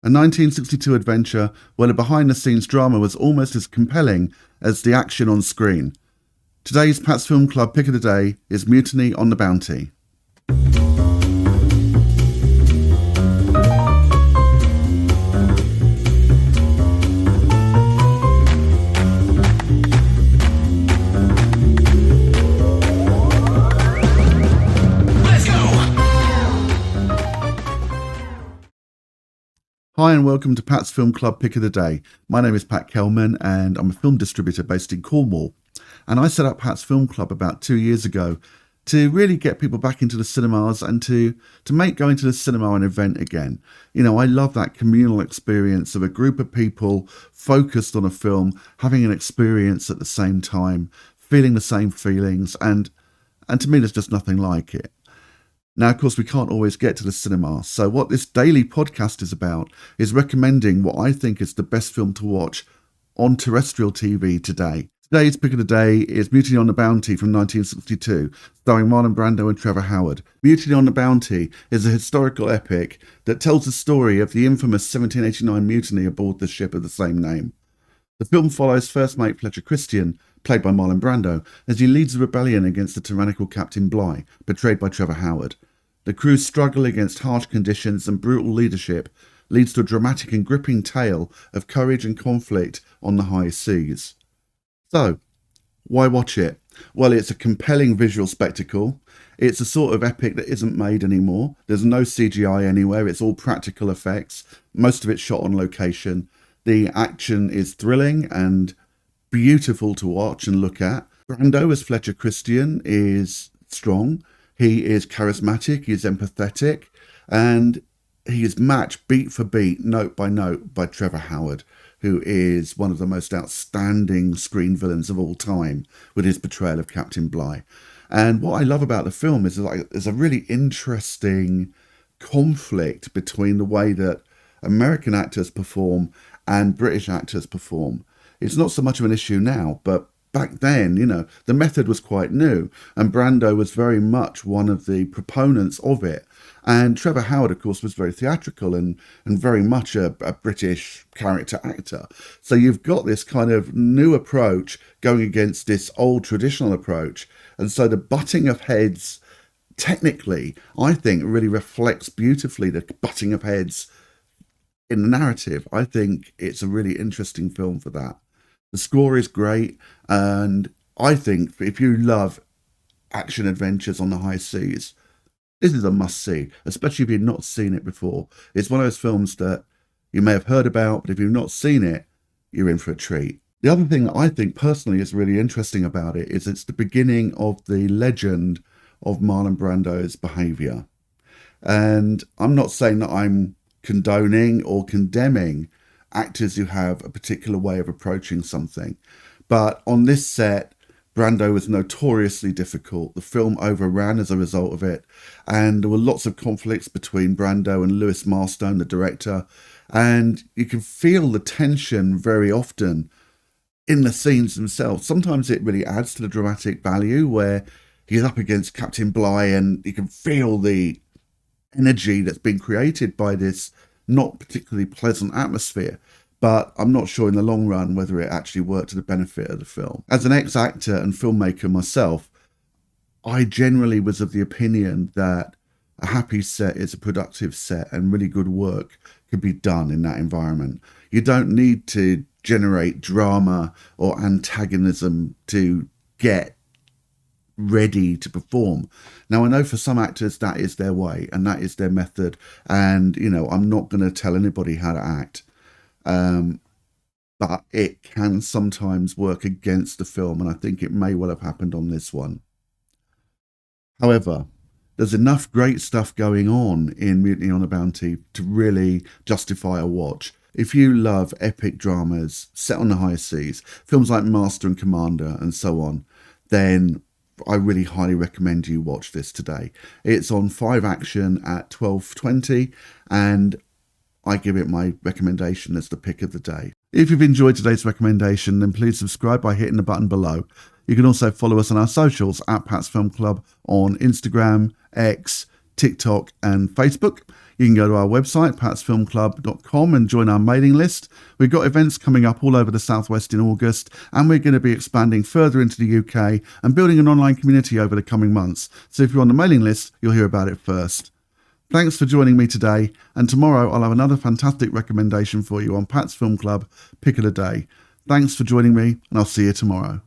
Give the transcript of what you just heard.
A 1962 adventure where the behind-the-scenes drama was almost as compelling as the action on screen. Today's Pat's Film Club pick of the day is Mutiny on the Bounty. Hi and welcome to Pat's Film Club Pick of the Day. My name is Pat Kelman and I'm a film distributor based in Cornwall. And I set up Pat's Film Club about 2 years ago to really get people back into the cinemas and to make going to the cinema an event again. You know, I love that communal experience of a group of people focused on a film, having an experience at the same time, feeling the same feelings, and to me there's just nothing like it. Now, of course, we can't always get to the cinema, so what this daily podcast is about is recommending what I think is the best film to watch on terrestrial TV today. Today's pick of the day is Mutiny on the Bounty from 1962, starring Marlon Brando and Trevor Howard. Mutiny on the Bounty is a historical epic that tells the story of the infamous 1789 mutiny aboard the ship of the same name. The film follows first mate Fletcher Christian, played by Marlon Brando, as he leads a rebellion against the tyrannical Captain Bligh, portrayed by Trevor Howard. The crew's struggle against harsh conditions and brutal leadership leads to a dramatic and gripping tale of courage and conflict on the high seas. So, why watch it? Well, it's a compelling visual spectacle. It's a sort of epic that isn't made anymore. There's no CGI anywhere. It's all practical effects. Most of it's shot on location. The action is thrilling and beautiful to watch and look at. Brando as Fletcher Christian is strong. He is charismatic, he is empathetic, and he is matched beat for beat, note by Trevor Howard, who is one of the most outstanding screen villains of all time with his portrayal of Captain Bligh. And what I love about the film is there's a really interesting conflict between the way that American actors perform and British actors perform. It's not so much of an issue now, but back then, you know, the method was quite new, and Brando was very much one of the proponents of it. And Trevor Howard, of course, was very theatrical and very much a British character actor. So you've got this kind of new approach going against this old traditional approach. And so the butting of heads, technically, I think really reflects beautifully the butting of heads in the narrative. I think it's a really interesting film for that. The score is great, and I think if you love action adventures on the high seas, this is a must-see, especially if you've not seen it before. It's one of those films that you may have heard about, but if you've not seen it, you're in for a treat. The other thing that I think personally is really interesting about it is it's the beginning of the legend of Marlon Brando's behaviour. And I'm not saying that I'm condoning or condemning actors who have a particular way of approaching something. But on this set, Brando was notoriously difficult. The film overran as a result of it. And there were lots of conflicts between Brando and Lewis Marstone, the director. And you can feel the tension very often in the scenes themselves. Sometimes it really adds to the dramatic value where he's up against Captain Bligh and you can feel the energy that's been created by this not particularly pleasant atmosphere, but I'm not sure in the long run whether it actually worked to the benefit of the film. As an ex-actor and filmmaker myself, I generally was of the opinion that a happy set is a productive set and really good work could be done in that environment. You don't need to generate drama or antagonism to get ready to perform. Now, I know for some actors that is their way and that is their method, and you know, I'm not going to tell anybody how to act, but it can sometimes work against the film, and I think it may well have happened on this one. However, there's enough great stuff going on in Mutiny on the Bounty to really justify a watch. If you love epic dramas set on the high seas, films like Master and Commander and so on, then I really highly recommend you watch this today. It's on 5 Action at 12:20, and I give it my recommendation as the pick of the day. If you've enjoyed today's recommendation, then please subscribe by hitting the button below. You can also follow us on our socials at Pat's Film Club on Instagram, X, TikTok and Facebook. You can go to our website, patsfilmclub.com, and join our mailing list. We've got events coming up all over the Southwest in August, and we're going to be expanding further into the UK and building an online community over the coming months. So if you're on the mailing list, you'll hear about it first. Thanks for joining me today, and tomorrow I'll have another fantastic recommendation for you on Pat's Film Club Pick of the Day. Thanks for joining me, and I'll see you tomorrow.